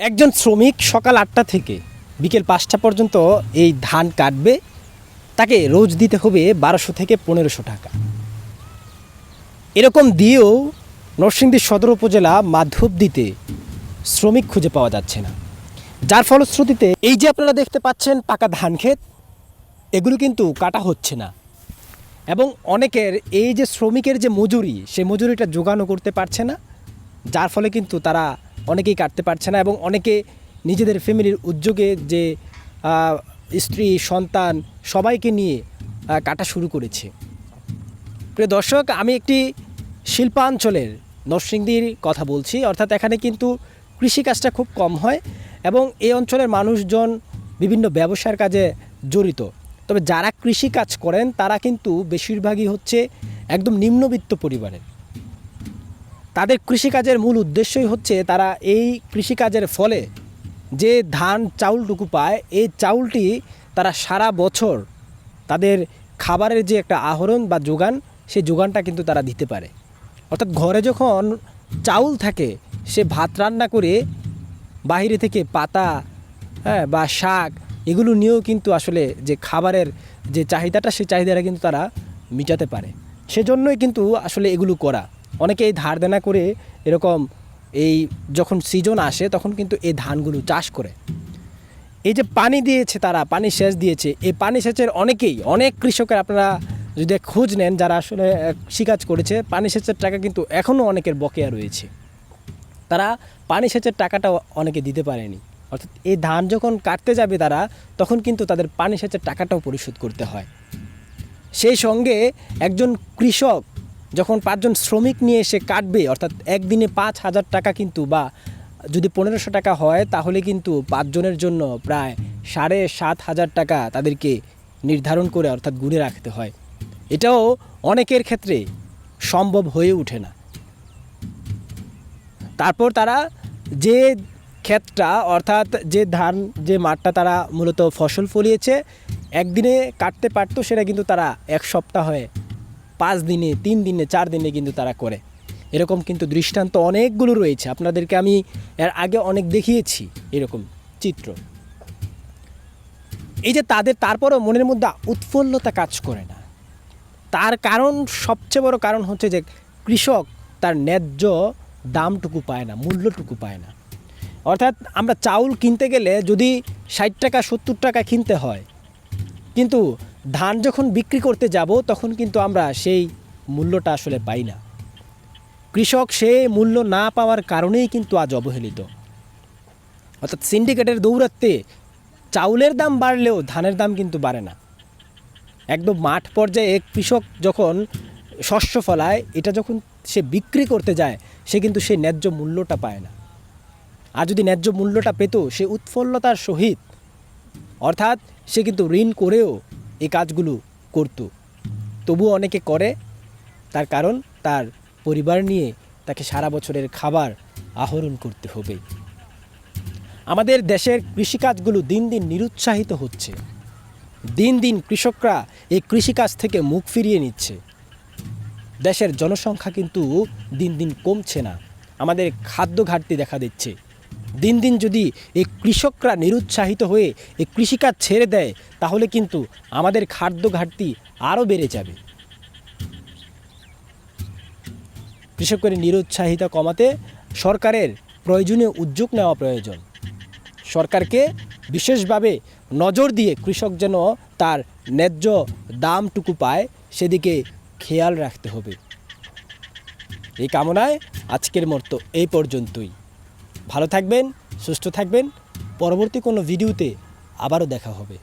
একজন শ্রমিক সকাল ৮টা থেকে বিকেল ৫টা পর্যন্ত এই ধান কাটবে, তাকে রোজ দিতে হবে ১২০০ থেকে ১৫০০ টাকা। এরকম দিয়েও নরসিংদী সদর উপজেলা মাধবদীতে শ্রমিক খুঁজে পাওয়া যাচ্ছে না, যার ফলশ্রুতিতে এই যে আপনারা দেখতে পাচ্ছেন পাকা ধান ক্ষেত, এগুলো কিন্তু কাটা হচ্ছে না এবং অনেকের এই যে শ্রমিকের যে মজুরি, সে মজুরিটা জোগানো করতে পারছে না, যার ফলে কিন্তু তারা অনেকেই কাটতে পারছে না এবং অনেকে নিজেদের ফ্যামিলির উদ্যোগে যে স্ত্রী সন্তান সবাইকে নিয়ে কাটা শুরু করেছে। প্রিয় দর্শক, আমি একটি শিল্পাঞ্চলের নরসিংদীর কথা বলছি, অর্থাৎ এখানে কিন্তু কৃষিকাজটা খুব কম হয় এবং এই অঞ্চলের মানুষজন বিভিন্ন ব্যবসার কাজে জড়িত। তবে যারা কৃষিকাজ করেন তারা কিন্তু বেশিরভাগই হচ্ছে একদম নিম্নবিত্ত পরিবারের। তাদের কৃষিকাজের মূল উদ্দেশ্যই হচ্ছে তারা এই কৃষিকাজের ফলে যে ধান চাউলটুকু পায়, এই চাউলটি তারা সারা বছর তাদের খাবারের যে একটা আহরণ বা যোগান, সেই যোগানটা কিন্তু তারা দিতে পারে। অর্থাৎ ঘরে যখন চাউল থাকে, সে ভাত রান্না করে বাইরে থেকে পাতা বা শাক এগুলো নিয়েও কিন্তু আসলে যে খাবারের যে চাহিদাটা, সেই চাহিদাটা কিন্তু তারা মেটাতে পারে। সেজন্যই কিন্তু আসলে এগুলো করা। অনেকে এই ধার দেনা করে এরকম এই যখন সিজন আসে তখন কিন্তু এই ধানগুলো চাষ করে। এই যে পানি দিয়েছে, তারা পানি সেচ দিয়েছে, এই পানি সেচের অনেক কৃষকের আপনারা যদি খোঁজ নেন যারা আসলে কৃষিকাজ করেছে, পানি সেচের টাকা কিন্তু এখনও অনেকের বকেয়া রয়েছে। তারা পানি সেচের টাকাটাও অনেকে দিতে পারেনি। অর্থাৎ এই ধান যখন কাটতে যাবে তারা, তখন কিন্তু তাদের পানি সেচের টাকাটাও পরিশোধ করতে হয়। সেই সঙ্গে একজন কৃষক যখন ৫ জন শ্রমিক নিয়ে এসে কাটবে, অর্থাৎ একদিনে ৫,০০০ টাকা কিন্তু, বা যদি ১৫০০ টাকা হয় তাহলে কিন্তু ৫ জনের জন্য প্রায় ৭,৫০০ টাকা তাদেরকে নির্ধারণ করে অর্থাৎ গুণে রাখতে হয়। এটাও অনেকের ক্ষেত্রে সম্ভব হয়ে ওঠে না। তারপর তারা যে ক্ষেতটা, অর্থাৎ যে ধান যে মাঠটা তারা মূলত ফসল ফলিয়েছে, একদিনে কাটতে পারতো, সেটা কিন্তু তারা এক সপ্তাহে, ৫ দিনে, ৩ দিনে, 4 দিনে কিন্তু তারা করে। এরকম কিন্তু দৃষ্টান্ত অনেকগুলো রয়েছে, আপনাদেরকে আমি এর আগে অনেক দেখিয়েছি এরকম চিত্র। এই যে তারপরও মনের মধ্যে উৎফুল্লতা কাজ করে না, তার কারণ, সবচেয়ে বড় কারণ হচ্ছে যে কৃষক তার ন্যায্য দামটুকু পায় না, মূল্যটুকু পায় না। অর্থাৎ আমরা চাউল কিনতে গেলে যদি ৬০ টাকা ৭০ টাকা কিনতে হয়, কিন্তু ধান যখন বিক্রি করতে যাব তখন কিন্তু আমরা সেই মূল্যটা আসলে পাই না। কৃষক সে মূল্য না পাওয়ার কারণেই কিন্তু আজ অবহেলিত। অর্থাৎ সিন্ডিকেটের দৌরাত্মে চাউলের দাম বাড়লেও ধানের দাম কিন্তু বাড়ে না। একদম মাঠ পর্যায়ে কৃষক যখন শস্য ফলায়, এটা যখন সে বিক্রি করতে যায়, সে কিন্তু সেই ন্যায্য মূল্যটা পায় না। আর যদি ন্যায্য মূল্যটা পেত, সে উৎফুল্লতার সহিত, অর্থাৎ সে কিন্তু ঋণ করেও এই কাজগুলো করত। তবুও অনেকে করে, তার কারণ তার পরিবার নিয়ে তাকে সারা বছরের খাবার আহরণ করতে হবে। আমাদের দেশের কৃষিকাজগুলো দিন দিন নিরুৎসাহিত হচ্ছে। দিন দিন কৃষকরা এই কৃষিকাজ থেকে মুখ ফিরিয়ে নিচ্ছে। দেশের জনসংখ্যা কিন্তু দিন দিন কমছে না, আমাদের খাদ্য ঘাটতি দেখা দিচ্ছে। দিন দিন যদি এই কৃষকরা নিরুৎসাহিত হয়ে এই কৃষিকাজ ছেড়ে দেয়, তাহলে কিন্তু আমাদের খাদ্য ঘাটতি আরও বেড়ে যাবে। কৃষকের নিরুৎসাহিতা কমাতে সরকারের প্রয়োজনীয় উদ্যোগ নেওয়া প্রয়োজন। সরকারকে বিশেষভাবে নজর দিয়ে কৃষক যেন তার ন্যায্য দামটুকু পায়, সেদিকে খেয়াল রাখতে হবে। এই কামনায় আজকের মতো এই পর্যন্তই। ভালো থাকবেন, সুস্থ থাকবেন। পরবর্তী কোনো ভিডিওতে আবারও দেখা হবে।